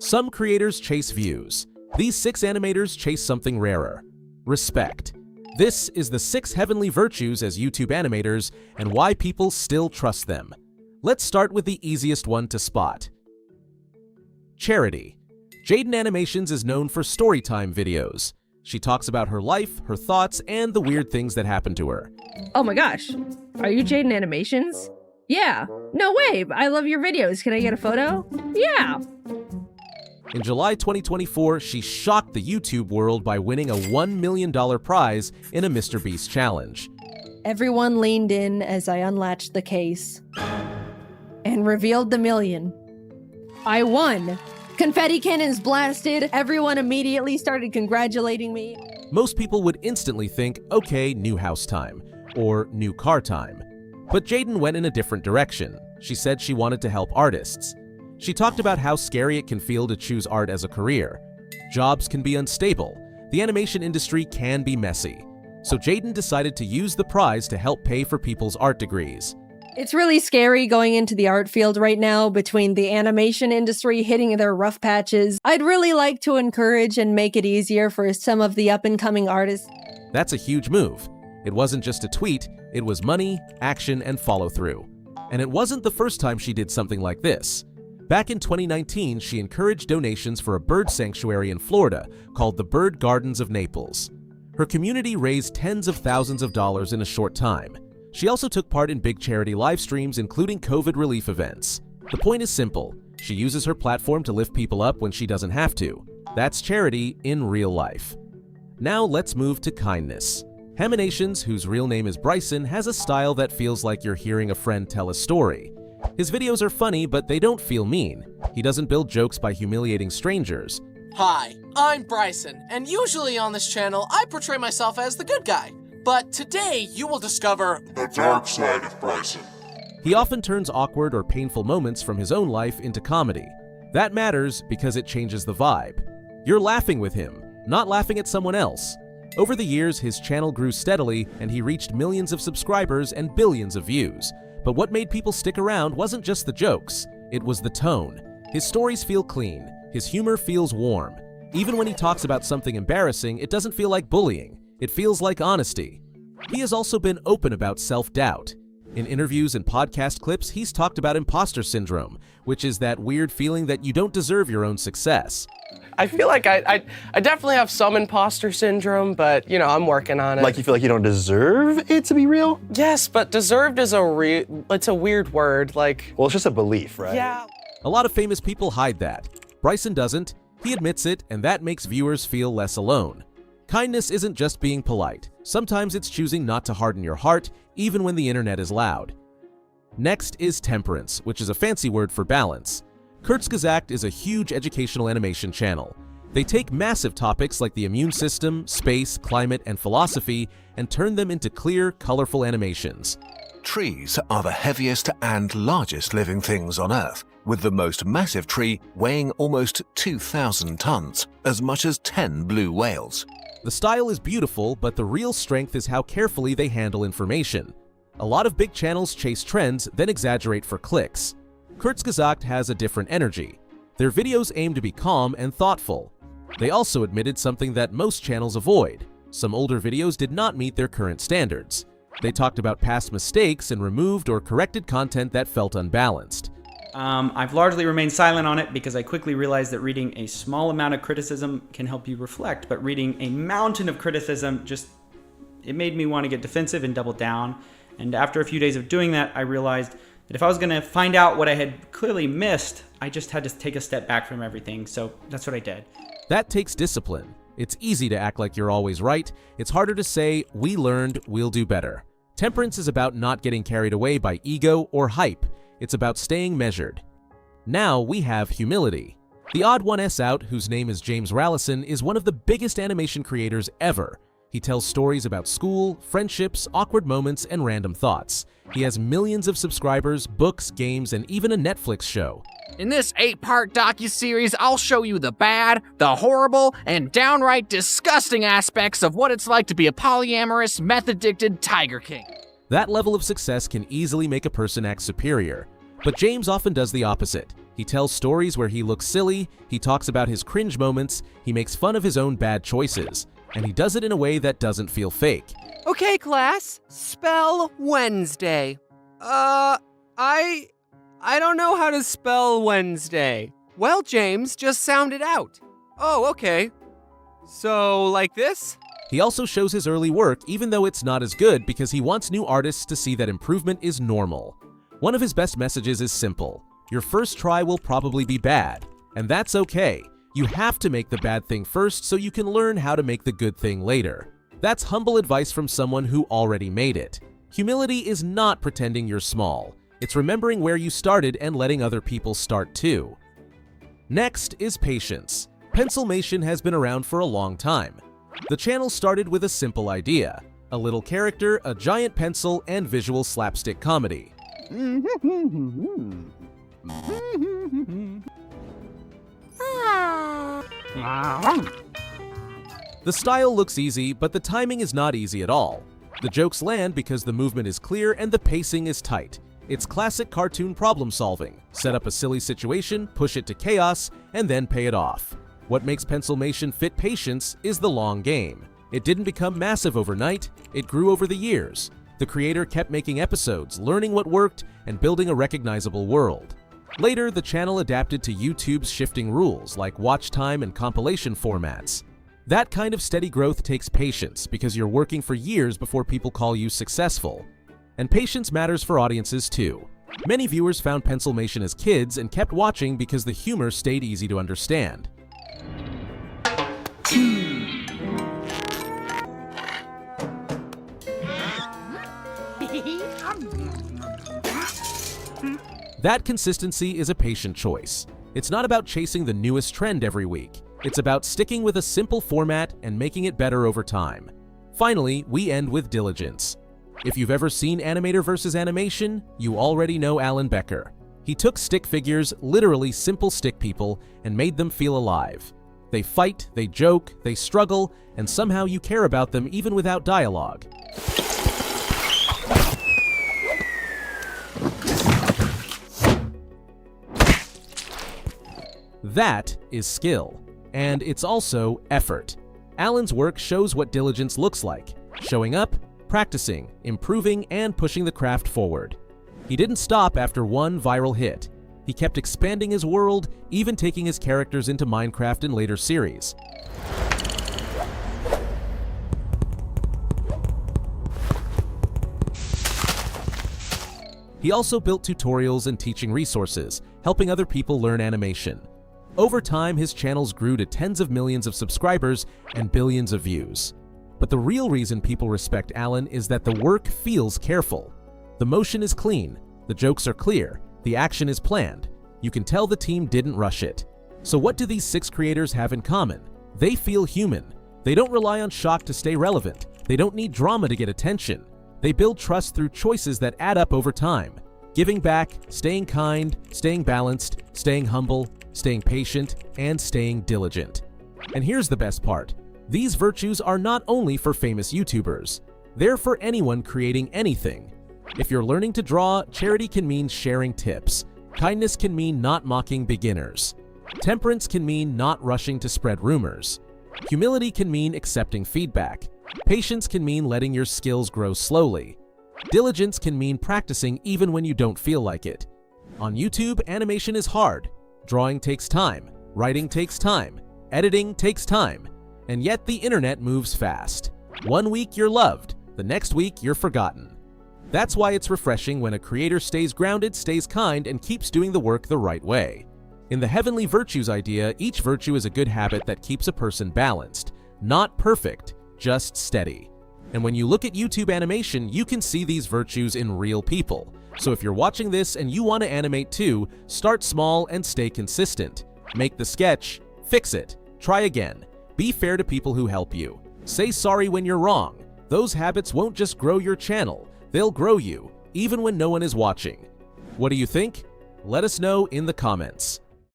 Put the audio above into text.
Some creators chase views. These 6 animators chase something rarer: respect. This is the 6 heavenly virtues as YouTube animators and why people still trust them. Let's start with the easiest one to spot. Charity. Jaden Animations is known for storytime videos. She talks about her life, her thoughts, and the weird things that happen to her. Oh my gosh, are you Jaden Animations? Yeah. No way, I love your videos. Can I get a photo? Yeah. In July 2024, she shocked the YouTube world by winning a $1 million prize in a MrBeast challenge. Everyone leaned in as I unlatched the case and revealed the million. I won. Confetti cannons blasted. Everyone immediately started congratulating me. Most people would instantly think, okay, new house time, or new car time. But Jaden went in a different direction. She said she wanted to help artists. She talked about how scary it can feel to choose art as a career. Jobs can be unstable. The animation industry can be messy. So Jaden decided to use the prize to help pay for people's art degrees. It's really scary going into the art field right now between the animation industry hitting their rough patches. I'd really like to encourage and make it easier for some of the up-and-coming artists. That's a huge move. It wasn't just a tweet, it was money, action, and follow-through. And it wasn't the first time she did something like this. Back in 2019, she encouraged donations for a bird sanctuary in Florida called the Bird Gardens of Naples. Her community raised tens of thousands of dollars in a short time. She also took part in big charity live streams, including COVID relief events. The point is simple. She uses her platform to lift people up when she doesn't have to. That's charity in real life. Now let's move to kindness. Animations, whose real name is Bryson, has a style that feels like you're hearing a friend tell a story. His videos are funny, but they don't feel mean. He doesn't build jokes by humiliating strangers. Hi, I'm Bryson, and usually on this channel, I portray myself as the good guy. But today, you will discover the dark side of Bryson. He often turns awkward or painful moments from his own life into comedy. That matters because it changes the vibe. You're laughing with him, not laughing at someone else. Over the years, his channel grew steadily, and he reached millions of subscribers and billions of views. But what made people stick around wasn't just the jokes, it was the tone. His stories feel clean, his humor feels warm. Even when he talks about something embarrassing, it doesn't feel like bullying, it feels like honesty. He has also been open about self-doubt. In interviews and podcast clips, he's talked about imposter syndrome, which is that weird feeling that you don't deserve your own success. I feel like I definitely have some imposter syndrome, but, I'm working on it. Like you feel like you don't deserve it to be real? Yes, but deserved is it's a weird word, like... Well, it's just a belief, right? Yeah. A lot of famous people hide that. Bryson doesn't. He admits it, and that makes viewers feel less alone. Kindness isn't just being polite. Sometimes it's choosing not to harden your heart, even when the internet is loud. Next is temperance, which is a fancy word for balance. Kurzgesagt is a huge educational animation channel. They take massive topics like the immune system, space, climate, and philosophy and turn them into clear, colorful animations. Trees are the heaviest and largest living things on Earth, with the most massive tree weighing almost 2,000 tons, as much as 10 blue whales. The style is beautiful, but the real strength is how carefully they handle information. A lot of big channels chase trends, then exaggerate for clicks. Kurzgesagt has a different energy. Their videos aim to be calm and thoughtful. They also admitted something that most channels avoid. Some older videos did not meet their current standards. They talked about past mistakes and removed or corrected content that felt unbalanced. I've largely remained silent on it because I quickly realized that reading a small amount of criticism can help you reflect, but reading a mountain of criticism it made me want to get defensive and double down. And after a few days of doing that, I realized that if I was going to find out what I had clearly missed, I just had to take a step back from everything. So that's what I did. That takes discipline. It's easy to act like you're always right. It's harder to say, we learned, we'll do better. Temperance is about not getting carried away by ego or hype. It's about staying measured. Now we have humility. The odd one S out, whose name is James Rallison, is one of the biggest animation creators ever. He tells stories about school, friendships, awkward moments, and random thoughts. He has millions of subscribers, books, games, and even a Netflix show. In this 8-part docuseries, I'll show you the bad, the horrible, and downright disgusting aspects of what it's like to be a polyamorous, meth-addicted Tiger King. That level of success can easily make a person act superior. But James often does the opposite. He tells stories where he looks silly, he talks about his cringe moments, he makes fun of his own bad choices, and he does it in a way that doesn't feel fake. Okay, class, spell Wednesday. I don't know how to spell Wednesday. Well, James, just sound it out. Oh, okay. So, like this? He also shows his early work even though it's not as good because he wants new artists to see that improvement is normal. One of his best messages is simple. Your first try will probably be bad, and that's okay. You have to make the bad thing first so you can learn how to make the good thing later. That's humble advice from someone who already made it. Humility is not pretending you're small. It's remembering where you started and letting other people start too. Next is patience. Pencilmation has been around for a long time. The channel started with a simple idea: a little character, a giant pencil, and visual slapstick comedy. The style looks easy, but the timing is not easy at all. The jokes land because the movement is clear and the pacing is tight. It's classic cartoon problem solving. Set up a silly situation, push it to chaos, and then pay it off. What makes Pencilmation fit patience is the long game. It didn't become massive overnight, it grew over the years. The creator kept making episodes, learning what worked, and building a recognizable world. Later, the channel adapted to YouTube's shifting rules like watch time and compilation formats. That kind of steady growth takes patience because you're working for years before people call you successful. And patience matters for audiences too. Many viewers found Pencilmation as kids and kept watching because the humor stayed easy to understand. That consistency is a patient choice. It's not about chasing the newest trend every week. It's about sticking with a simple format and making it better over time. Finally, we end with diligence. If you've ever seen Animator vs. Animation, you already know Alan Becker. He took stick figures, literally simple stick people, and made them feel alive. They fight, they joke, they struggle, and somehow you care about them even without dialogue. That is skill, and it's also effort. Alan's work shows what diligence looks like: showing up, practicing, improving, and pushing the craft forward. He didn't stop after one viral hit. He kept expanding his world, even taking his characters into Minecraft in later series. He also built tutorials and teaching resources, helping other people learn animation. Over time, his channels grew to tens of millions of subscribers and billions of views. But the real reason people respect Alan is that the work feels careful. The motion is clean, the jokes are clear, the action is planned. You can tell the team didn't rush it. So what do these 6 creators have in common? They feel human. They don't rely on shock to stay relevant. They don't need drama to get attention. They build trust through choices that add up over time. Giving back, staying kind, staying balanced, staying humble, staying patient, and staying diligent. And here's the best part. These virtues are not only for famous YouTubers. They're for anyone creating anything. If you're learning to draw, charity can mean sharing tips. Kindness can mean not mocking beginners. Temperance can mean not rushing to spread rumors. Humility can mean accepting feedback. Patience can mean letting your skills grow slowly. Diligence can mean practicing even when you don't feel like it. On YouTube, animation is hard. Drawing takes time. Writing takes time. Editing takes time. And yet the internet moves fast. One week you're loved, the next week you're forgotten. That's why it's refreshing when a creator stays grounded, stays kind, and keeps doing the work the right way. In the heavenly virtues idea, each virtue is a good habit that keeps a person balanced. Not perfect, just steady. And when you look at YouTube animation, you can see these virtues in real people. So if you're watching this and you want to animate too, start small and stay consistent. Make the sketch, fix it, try again. Be fair to people who help you. Say sorry when you're wrong. Those habits won't just grow your channel, they'll grow you, even when no one is watching. What do you think? Let us know in the comments.